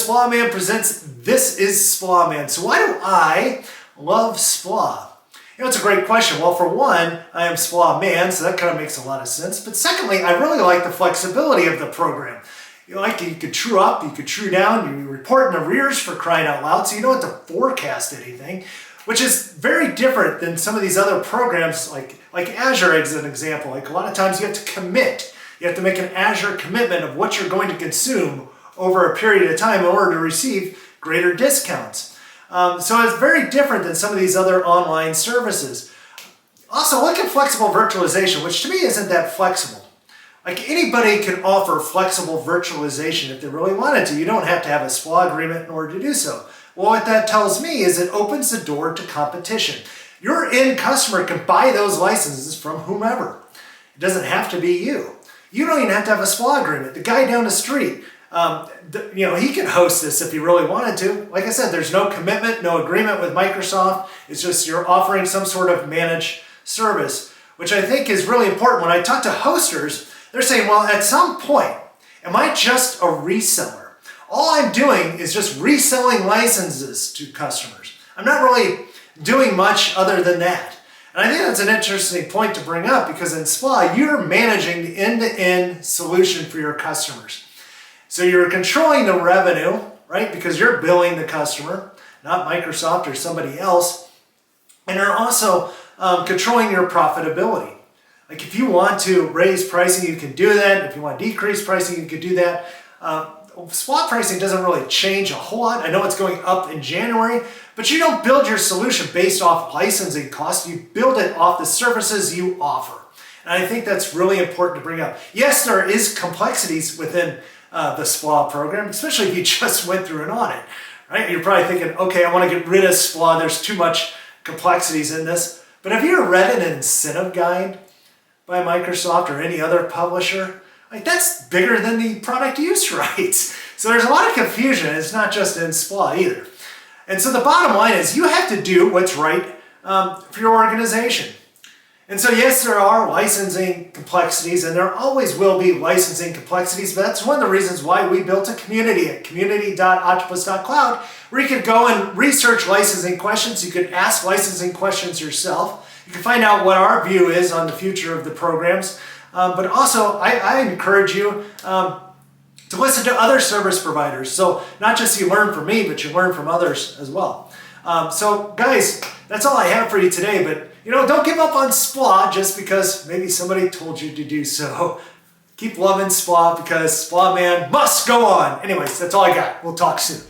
SPLA Man presents This is SPLA Man. So why do I love SPLA? It's a great question. Well, for one, I am SPLA Man, so that kind of makes a lot of sense. But secondly, I really like the flexibility of the program. You could true up, you could true down, you report in arrears for crying out loud, so you don't have to forecast anything, which is very different than some of these other programs like Azure as an example. Like a lot of times you have to commit. You have to make an Azure commitment of what you're going to consume over a period of time in order to receive greater discounts. So it's very different than some of these other online services. Also, look at flexible virtualization, which to me isn't that flexible. Like anybody can offer flexible virtualization if they really wanted to. You don't have to have a SPLA agreement in order to do so. Well, what that tells me is it opens the door to competition. Your end customer can buy those licenses from whomever. It doesn't have to be you. You don't even have to have a SPLA agreement. The guy down the street, he can host this if he really wanted to. Like I said, there's no commitment, no agreement with Microsoft. It's just you're offering some sort of managed service, which I think is really important. When I talk to hosters, they're saying, well, at some point, am I just a reseller? All I'm doing is just reselling licenses to customers. I'm not really doing much other than that. And I think that's an interesting point to bring up because in SPLA, you're managing the end-to-end solution for your customers. So you're controlling the revenue, right? Because you're billing the customer, not Microsoft or somebody else. And you're also controlling your profitability. Like if you want to raise pricing, you can do that. If you want to decrease pricing, you can do that. SPLA pricing doesn't really change a whole lot. I know it's going up in January, but you don't build your solution based off licensing costs. You build it off the services you offer. And I think that's really important to bring up. Yes, there is complexities within the SPLA program, especially if you just went through an audit, right? You're probably thinking, okay, I want to get rid of SPLA. There's too much complexities in this. But have you ever read an incentive guide by Microsoft or any other publisher? Like that's bigger than the product use rights. So there's a lot of confusion. It's not just in SPLA either. And so the bottom line is you have to do what's right for your organization. And so yes, there are licensing complexities and there always will be licensing complexities, but that's one of the reasons why we built a community at community.octopus.cloud where you can go and research licensing questions. You can ask licensing questions yourself. You can find out what our view is on the future of the programs. But also, I encourage you to listen to other service providers. So not just you learn from me, but you learn from others as well. So guys, that's all I have for you today. But don't give up on SPLA just because maybe somebody told you to do so. Keep loving SPLA because SPLA Man must go on. Anyways, that's all I got. We'll talk soon.